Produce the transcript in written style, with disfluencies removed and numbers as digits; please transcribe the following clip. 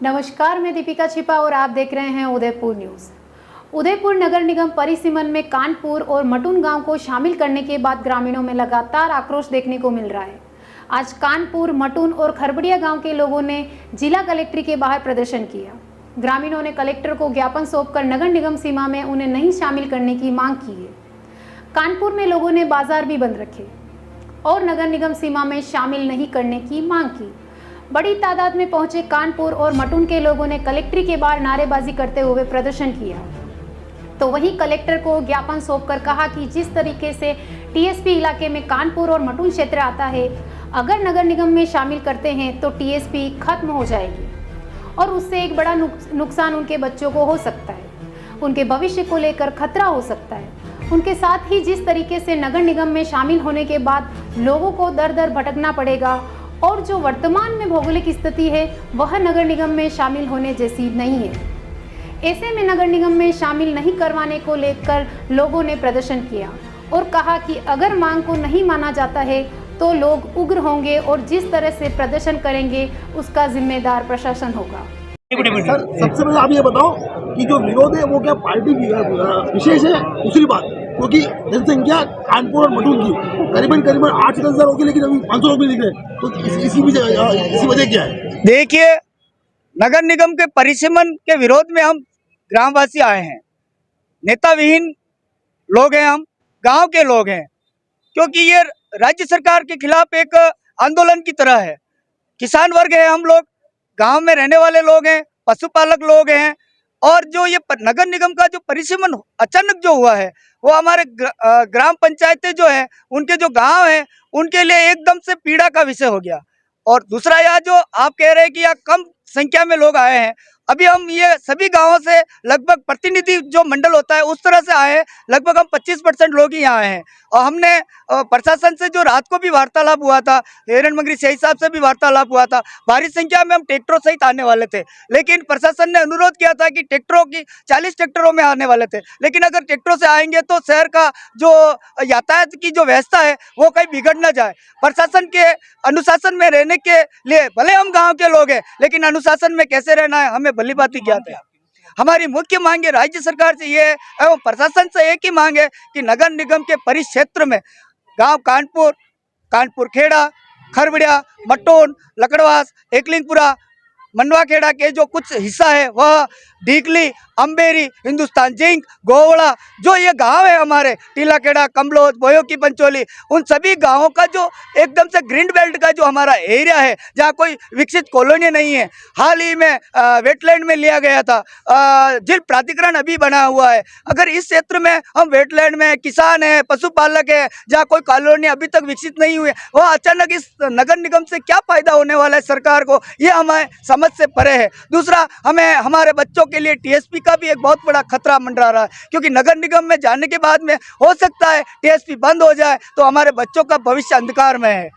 नमस्कार, मैं दीपिका छिपा और आप देख रहे हैं उदयपुर न्यूज़। उदयपुर नगर निगम परिसीमन में कानपुर और मटून गांव को शामिल करने के बाद ग्रामीणों में लगातार आक्रोश देखने को मिल रहा है। आज कानपुर, मटून और खरबड़िया गांव के लोगों ने जिला कलेक्ट्री के बाहर प्रदर्शन किया। ग्रामीणों ने कलेक्टर को ज्ञापन सौंपकर नगर निगम सीमा में उन्हें नहीं शामिल करने की मांग की है। कानपुर में लोगों ने बाजार भी बंद रखे और नगर निगम सीमा में शामिल नहीं करने की मांग की। बड़ी तादाद में पहुंचे कानपुर और मटून के लोगों ने कलेक्ट्री के बाहर नारेबाजी करते हुए प्रदर्शन किया। तो वहीं कलेक्टर को ज्ञापन सौंपकर कहा कि जिस तरीके से टीएसपी इलाके में कानपुर और मटून क्षेत्र आता है, अगर नगर निगम में शामिल करते हैं तो टीएसपी खत्म हो जाएगी और उससे एक बड़ा नुकसान उनके बच्चों को हो सकता है। उनके भविष्य को लेकर खतरा हो सकता है। उनके साथ ही जिस तरीके से नगर निगम में शामिल होने के बाद लोगों को दर दर भटकना पड़ेगा और जो वर्तमान में भौगोलिक स्थिति है वह नगर निगम में शामिल होने जैसी नहीं है। ऐसे में नगर निगम में शामिल नहीं करवाने को लेकर लोगों ने प्रदर्शन किया और कहा कि अगर मांग को नहीं माना जाता है तो लोग उग्र होंगे और जिस तरह से प्रदर्शन करेंगे उसका जिम्मेदार प्रशासन होगा। सर, सबसे पहले आप ये बताओ कि जो विरोध है वो क्या पार्टी विशेष है? दूसरी बात, क्योंकि जनसंख्या कानपुर और मटून की करीबन 8 से 10 हजार होगी, लेकिन अभी 500 लोग भी दिख रहे हैं, तो इसी वजह क्या है? देखिए, नगर निगम के परिसीमन के विरोध में हम ग्रामवासी आए हैं। नेता विहीन लोग हैं, हम गांव के लोग हैं, क्योंकि ये राज्य सरकार के खिलाफ एक आंदोलन की तरह है। किसान वर्ग है, हम लोग गांव में रहने वाले लोग हैं, पशुपालक लोग हैं, और जो ये नगर निगम का जो परिसीमन अचानक जो हुआ है वो हमारे ग्राम पंचायतें जो है, उनके जो गांव हैं, उनके लिए एकदम से पीड़ा का विषय हो गया। और दूसरा, यह जो आप कह रहे हैं कि यहाँ कम संख्या में लोग आए हैं, अभी हम ये सभी गांवों से लगभग प्रतिनिधि जो मंडल होता है उस तरह से आए हैं, लगभग हम 25% लोग ही यहाँ आए हैं। और हमने प्रशासन से जो रात को भी वार्तालाप हुआ था, हिरण मंगरी सही साहब से भी वार्तालाप हुआ था, भारी संख्या में हम ट्रैक्टरों सहित आने वाले थे, लेकिन प्रशासन ने अनुरोध किया था कि ट्रैक्टरों की 40 ट्रैक्टरों में आने वाले थे, लेकिन अगर ट्रैक्टरों से आएंगे तो शहर का जो यातायात की जो व्यवस्था है वो कहीं बिगड़ ना जाए। प्रशासन के अनुशासन में रहने के लिए भले हम गाँव के लोग हैं, लेकिन अनुशासन में कैसे रहना है हमें भली भांति ज्ञात है। हमारी मुख्य मांग है राज्य सरकार से ये है एवं प्रशासन से एक ही मांग है कि नगर निगम के परिक्षेत्र में गांव कानपुर, कानपुर खेड़ा, खरबड़िया, मटून, लकड़वास, एकलिंगपुरा, मनवा खेड़ा के जो कुछ हिस्सा है वह डीकली, अंबेरी, हिंदुस्तान जिंक, गोवड़ा, जो ये गांव है हमारे टीला खेड़ा, कमलोज, बोयो की पंचोली, उन सभी गांवों का जो एकदम से ग्रीन बेल्ट का जो हमारा एरिया है, जहां कोई विकसित कॉलोनी नहीं है, हाल ही में वेटलैंड में लिया गया था, जिल प्राधिकरण अभी बना हुआ है। अगर इस क्षेत्र में हम वेटलैंड में किसान है, पशुपालक है, जहाँ कोई कॉलोनी अभी तक विकसित नहीं हुई, वह अचानक इस नगर निगम से क्या फायदा होने वाला है सरकार को, ये हमें समझ से परे है। दूसरा, हमें हमारे बच्चों के लिए टीएसपी का भी एक बहुत बड़ा खतरा मंडरा रहा है, क्योंकि नगर निगम में जाने के बाद में हो सकता है टीएसपी बंद हो जाए तो हमारे बच्चों का भविष्य अंधकार में है।